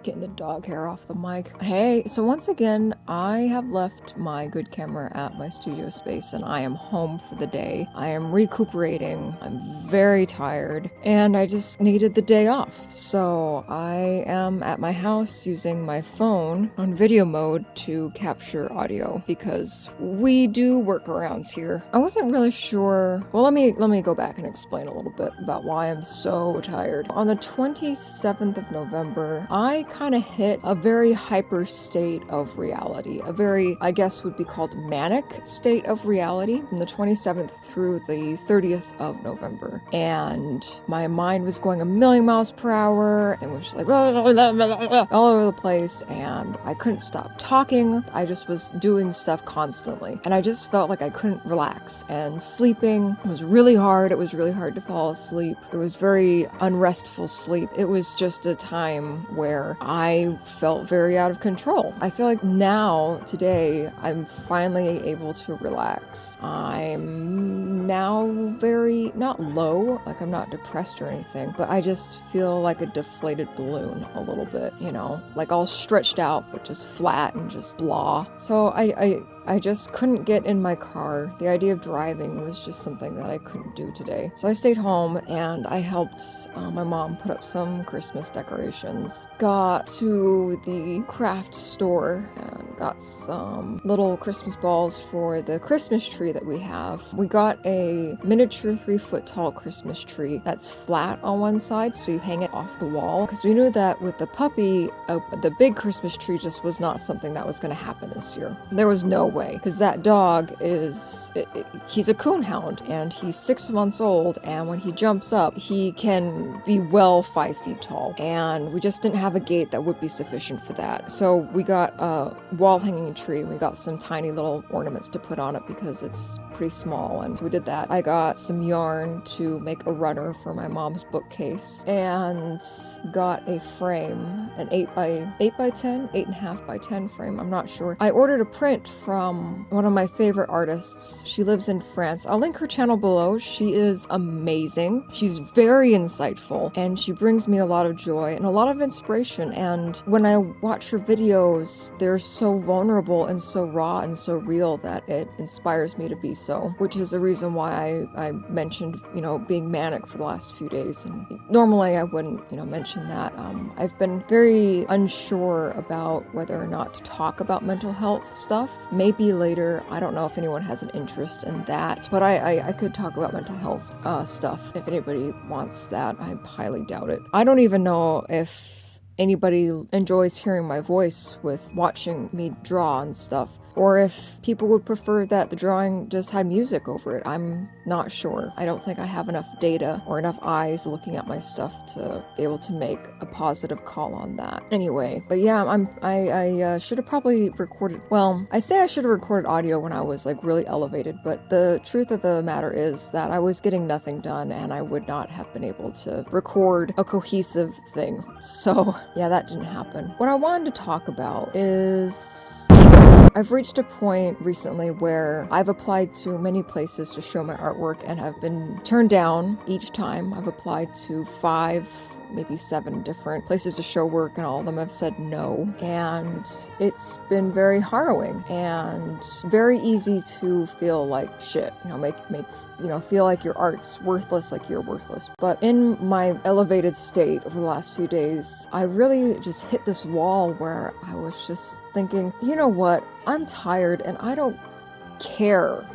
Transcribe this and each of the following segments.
Getting the dog hair off the mic. Hey, so once again, I have left my good camera at my studio space and I am home for the day. I am recuperating. I'm very tired and I just needed the day off. So I am at my house using my phone on video mode to capture audio because we do workarounds here. I wasn't really sure. Well, let me go back and explain a little bit about why I'm so tired. On the 27th of November, I kind of hit a very hyper state of reality, a very, I guess would be called manic state of reality from the 27th through the 30th of November. And my mind was going a million miles per hour and was just like blah, blah, blah, blah, blah, all over the place. And I couldn't stop talking. I just was doing stuff constantly. And I just felt like I couldn't relax. And sleeping was really hard. It was really hard to fall asleep. It was very unrestful sleep. It was just a time where I felt very out of control. I feel like now, today, I'm finally able to relax. I'm now very, not low, like I'm not depressed or anything, but I just feel like a deflated balloon a little bit, you know, like all stretched out, but just flat and just blah. So I just couldn't get in my car. The idea of driving was just something that I couldn't do today. So I stayed home and I helped my mom put up some Christmas decorations. Got to the craft store and got some little Christmas balls for the Christmas tree that we have. We got a miniature 3-foot tall Christmas tree that's flat on one side, so you hang it off the wall. Because we knew that with the puppy, the big Christmas tree just was not something that was going to happen this year. There was no way, because that dog is, he's a coonhound and he's 6 months old, and when he jumps up he can be well 5 feet tall, and we just didn't have a gate that would be sufficient for that. So we got a wall hanging tree and we got some tiny little ornaments to put on it because it's pretty small, and so we did that. I got some yarn to make a runner for my mom's bookcase and got a frame, an 8 by 10, 8.5 by 10 frame, I'm not sure. I ordered a print from one of my favorite artists. She lives in France. I'll link her channel below. She is amazing. She's very insightful and she brings me a lot of joy and a lot of inspiration. And when I watch her videos, they're so vulnerable and so raw and so real that it inspires me to be so, which is the reason why I mentioned, you know, being manic for the last few days. And normally I wouldn't, you know, mention that. I've been very unsure about whether or not to talk about mental health stuff. Maybe later. I don't know if anyone has an interest in that, but I could talk about mental health stuff if anybody wants that. I highly doubt it. I don't even know if anybody enjoys hearing my voice with watching me draw and stuff, or if people would prefer that the drawing just had music over it. I'm not sure. I don't think I have enough data or enough eyes looking at my stuff to be able to make a positive call on that. Anyway, but yeah, I should have probably recorded, well, I say I should have recorded audio when I was like really elevated, but the truth of the matter is that I was getting nothing done and I would not have been able to record a cohesive thing. So yeah, that didn't happen. What I wanted to talk about is I've reached a point recently where I've applied to many places to show my artwork and have been turned down each time. I've applied to 5, maybe 7 different places to show work, and all of them have said no. And it's been very harrowing and very easy to feel like shit, you know, make feel like your art's worthless, like you're worthless. But in my elevated state over the last few days, I really just hit this wall where I was just thinking, you know what? I'm tired and I don't care.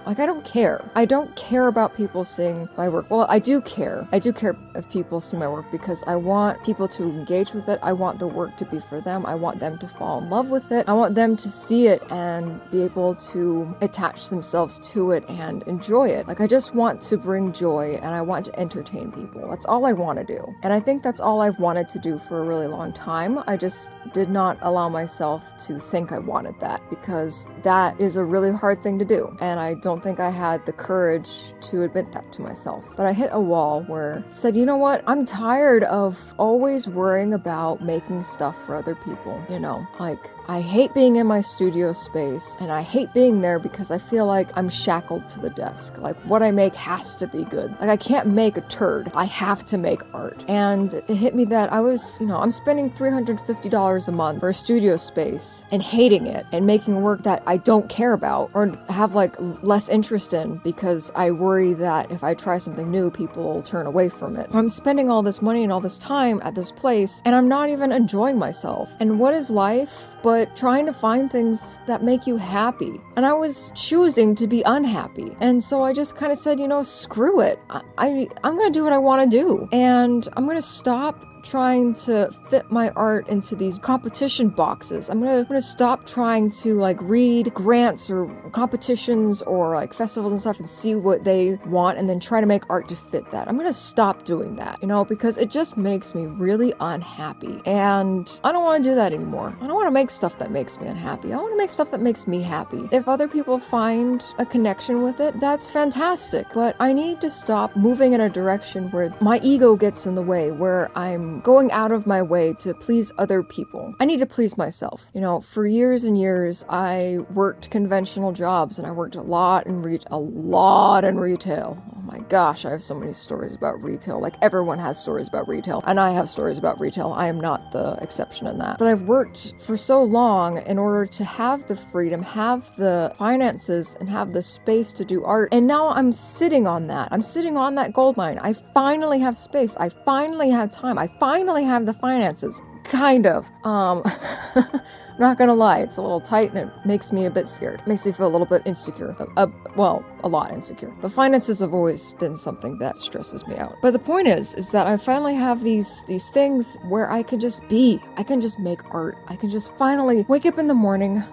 Like, I don't care. I don't care about people seeing my work. Well, I do care. I do care if people see my work because I want people to engage with it. I want the work to be for them. I want them to fall in love with it. I want them to see it and be able to attach themselves to it and enjoy it. Like, I just want to bring joy and I want to entertain people. That's all I want to do. And I think that's all I've wanted to do for a really long time. I just did not allow myself to think I wanted that because that is a really hard thing to do. And I don't think I had the courage to admit that to myself. But I hit a wall where I said, you know what? I'm tired of always worrying about making stuff for other people. You know, like I hate being in my studio space, and I hate being there because I feel like I'm shackled to the desk. Like, what I make has to be good. Like, I can't make a turd. I have to make art. And it hit me that I'm spending $350 a month for a studio space and hating it and making work that I don't care about or have like less interest in because I worry that if I try something new, people will turn away from it. I'm spending all this money and all this time at this place, and I'm not even enjoying myself. And what is life but trying to find things that make you happy? And I was choosing to be unhappy. And so I just kind of said, screw it. I'm going to do what I want to do. And I'm going to stop trying to fit my art into these competition boxes. I'm gonna stop trying to like read grants or competitions or like festivals and stuff and see what they want and then try to make art to fit that. I'm gonna stop doing that, because it just makes me really unhappy. And I don't want to do that anymore. I don't want to make stuff that makes me unhappy. I want to make stuff that makes me happy. If other people find a connection with it, that's fantastic. But I need to stop moving in a direction where my ego gets in the way, where I'm going out of my way to please other people. I need to please myself. For years and years, I worked conventional jobs and I worked a lot in retail. Oh my gosh, I have so many stories about retail. Like, everyone has stories about retail, and I have stories about retail. I am not the exception in that. But I've worked for so long in order to have the freedom, have the finances, and have the space to do art. And now I'm sitting on that. I'm sitting on that gold mine. I finally have space. I finally have time. I finally have the finances. Kind of. I'm not gonna lie, it's a little tight and it makes me a bit scared. It makes me feel a little bit insecure. A lot insecure. But finances have always been something that stresses me out. But the point is that I finally have these things where I can just be. I can just make art. I can just finally wake up in the morning,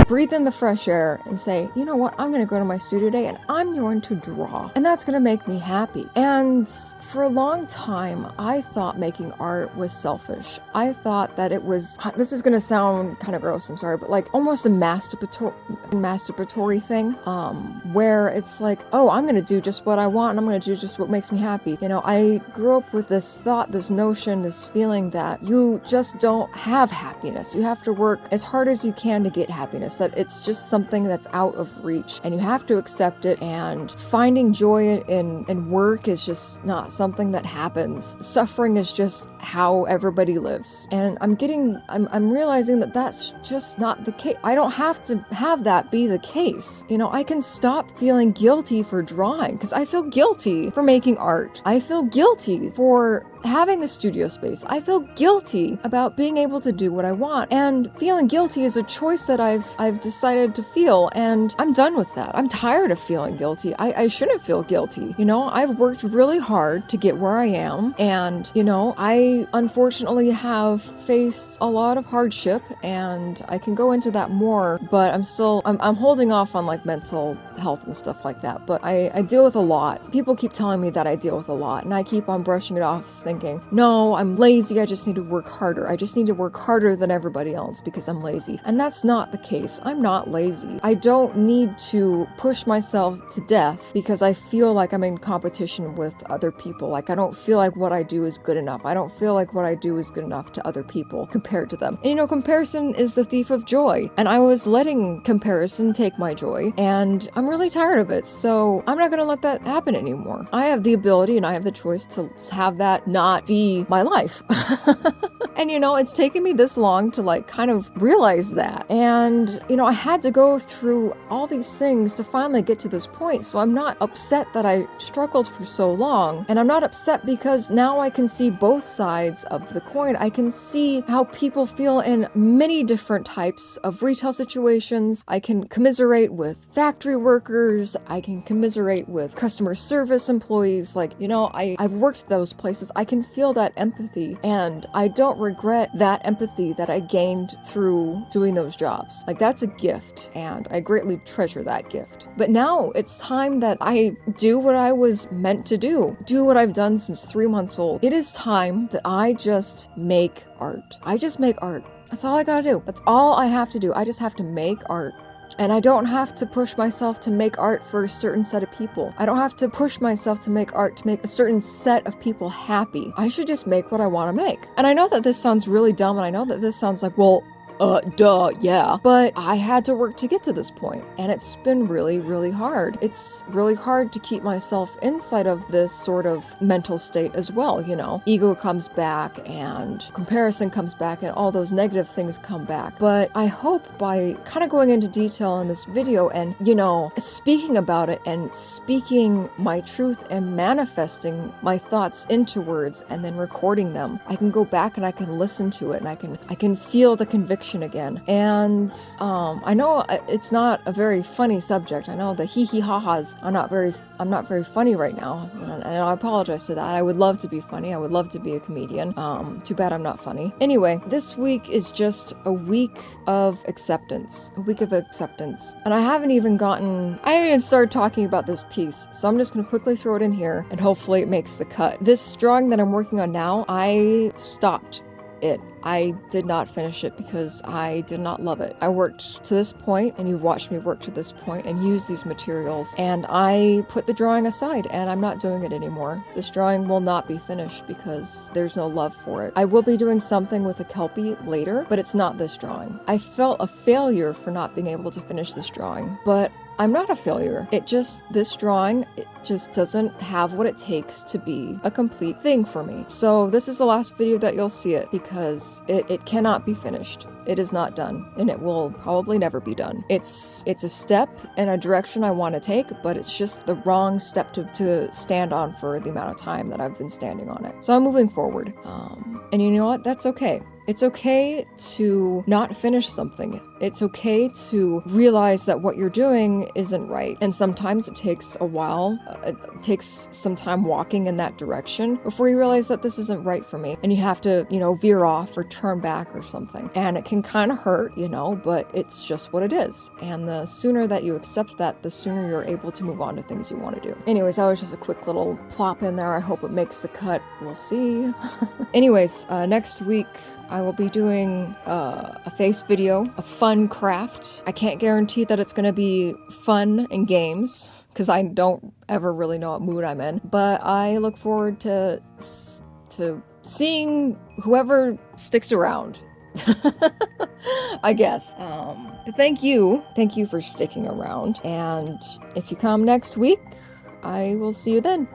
breathe in the fresh air and say, you know what, I'm going to go to my studio today and I'm going to draw. And that's going to make me happy. And for a long time, I thought making art was selfish. I thought that it was, this is going to sound kind of gross, I'm sorry, but like almost a masturbatory thing, where it's like, oh, I'm going to do just what I want and I'm going to do just what makes me happy. I grew up with this thought, this notion, this feeling that you just don't have happiness. You have to work as hard as you can to get happiness, that it's just something that's out of reach and you have to accept it, and finding joy in work is just not something that happens. Suffering is just how everybody lives. And I'm realizing that that's just not the case. I don't have to have that be the case. I can stop feeling guilty for drawing because I feel guilty for making art. I feel guilty for having a studio space. I feel guilty about being able to do what I want. And feeling guilty is a choice that I've decided to feel, and I'm done with that. I'm tired of feeling guilty. I shouldn't feel guilty. I've worked really hard to get where I am, and I unfortunately have faced a lot of hardship, and I can go into that more, but I'm holding off on like mental health and stuff like that. But I deal with a lot. People keep telling me that I deal with a lot, and I keep on brushing it off thinking, no, I'm lazy. I just need to work harder. I just need to work harder than everybody else because I'm lazy. And that's not the case. I'm not lazy. I don't need to push myself to death because I feel like I'm in competition with other people. Like, I don't feel like what I do is good enough. I don't feel like what I do is good enough to other people compared to them. And comparison is the thief of joy. And I was letting comparison take my joy, and I'm really tired of it. So I'm not going to let that happen anymore. I have the ability and I have the choice to have that not be my life. And it's taken me this long to like kind of realize that. And I had to go through all these things to finally get to this point. So I'm not upset that I struggled for so long. And I'm not upset because now I can see both sides of the coin. I can see how people feel in many different types of retail situations. I can commiserate with factory workers. I can commiserate with customer service employees. Like, I've worked those places. I can feel that empathy, and I don't regret that empathy that I gained through doing those jobs. Like, that's a gift, and I greatly treasure that gift. But now it's time that I do what I was meant to do what I've done since 3 months old. It is time that I just make art. I just make art. That's all I gotta do. That's all I have to do. I just have to make art. And I don't have to push myself to make art for a certain set of people. I don't have to push myself to make art to make a certain set of people happy. I should just make what I want to make. And I know that this sounds really dumb, and I know that this sounds like, well, duh, yeah. But I had to work to get to this point, and it's been really, really hard. It's really hard to keep myself inside of this sort of mental state as well, you know. Ego comes back, and comparison comes back, and all those negative things come back. But I hope by kind of going into detail in this video and, you know, speaking about it and speaking my truth and manifesting my thoughts into words and then recording them, I can go back and I can listen to it, and I can feel the conviction again. And I know it's not a very funny subject. I know the hee-hee-ha-has are not very funny right now, and I apologize to that. I would love to be funny. I would love to be a comedian. Too bad I'm not funny. Anyway, this week is just a week of acceptance. And I haven't even started talking about this piece, so I'm just going to quickly throw it in here, and hopefully it makes the cut. This drawing that I'm working on now, I stopped it. I did not finish it because I did not love it. I worked to this point, and you've watched me work to this point and use these materials, and I put the drawing aside, and I'm not doing it anymore. This drawing will not be finished because there's no love for it. I will be doing something with a Kelpie later, but it's not this drawing. I felt a failure for not being able to finish this drawing, but I'm not a failure. This drawing, it just doesn't have what it takes to be a complete thing for me. So this is the last video that you'll see it, because it cannot be finished. It is not done, and it will probably never be done. It's a step in a direction I want to take, but it's just the wrong step to stand on for the amount of time that I've been standing on it. So I'm moving forward. And you know what? That's okay. It's okay to not finish something. It's okay to realize that what you're doing isn't right. And sometimes it takes a while. It takes some time walking in that direction before you realize that this isn't right for me. And you have to, you know, veer off or turn back or something. And it can kind of hurt, you know, but it's just what it is. And the sooner that you accept that, the sooner you're able to move on to things you want to do. Anyways, that was just a quick little plop in there. I hope it makes the cut. We'll see. Anyways, next week, I will be doing a face video, a fun craft. I can't guarantee that it's going to be fun and games, because I don't ever really know what mood I'm in. But I look forward to seeing whoever sticks around. I guess. But thank you for sticking around. And if you come next week, I will see you then.